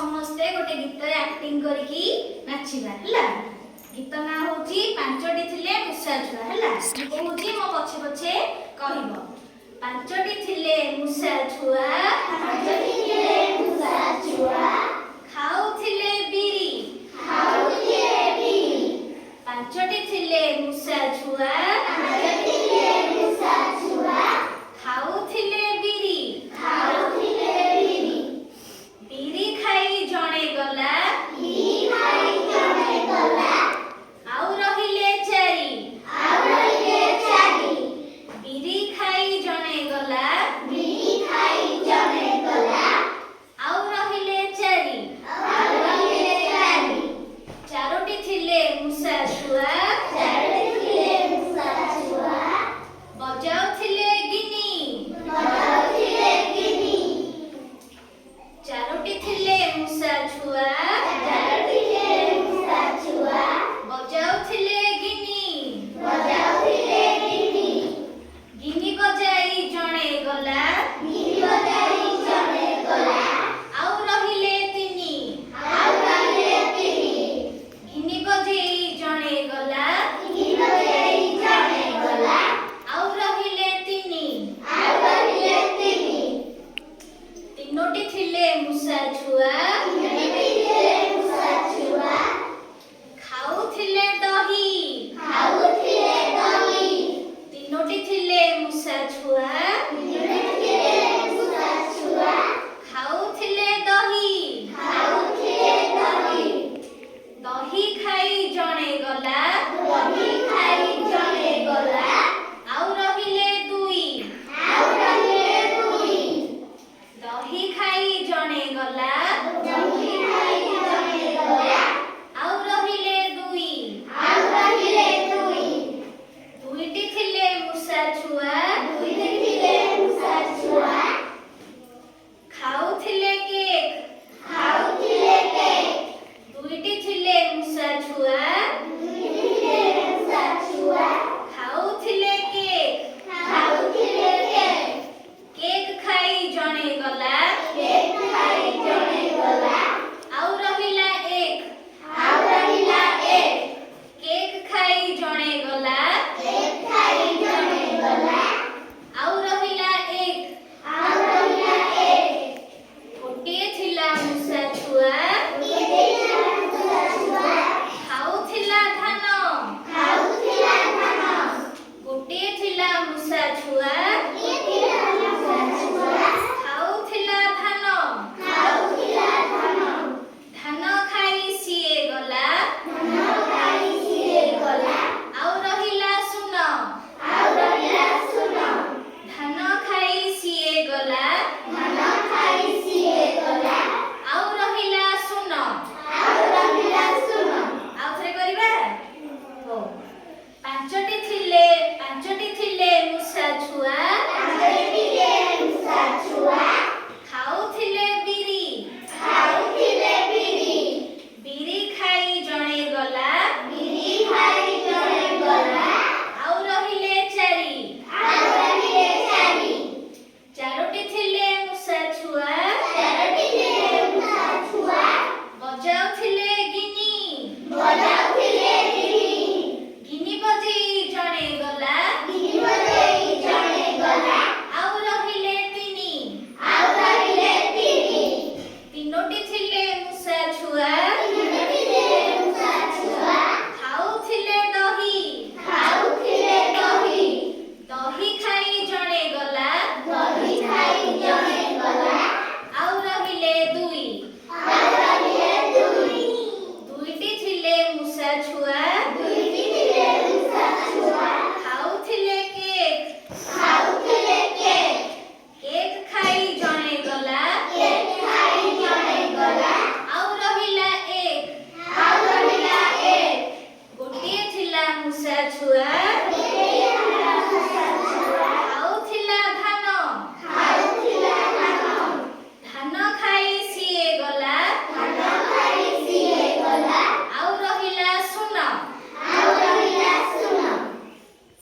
समस्ते गोटे गीत रे एक्टिंग करके नाचिबा हला। गीत ना होची पांचटी थिले मूषा छुआ हला। कहूची मो पछे पछे कहबो। पांचटी थिले मूषा छुआ, पांचटी थिले मूषा छुआ, खाउथिले बिरी, खाउथिले बिरी। पांचटी थिले मूषा छुआ, पांचटी थिले मूषा छुआ, खाउथिले बिरी, खाउथिले बिरी। बिरी खाई जणे गला, बिरी खाई जणे गला, आउ रहिले चारि, आउ रहिले चारि। बिरी खाई जणे गला, बिरी खाई जणे गला, आउ रहिले चारि, आउ रहिले चारि। चारोटी थिले मूषा छुआ, चारोटी थिले मूषा छुआ, बजाउथिले गिनी, बजाउथिले गिनी। चारोटी थिले मूषा छुआ, चारोटी थिले मूषा छुआ, बजाउथिले गिनी, बजाउथिले गिनी। गिनी बजाई जणे गला, गिनी बजाई जणे गला, आउ रहिले तिनी, आउ रहिले तिनी। गिनी बजेई जणे गला, गिनी बजाई जणे गला, आउ रहिले तिनी, आउ रहिले तिनी। तीनोटी थिले मूषा छुआ, तीनोटी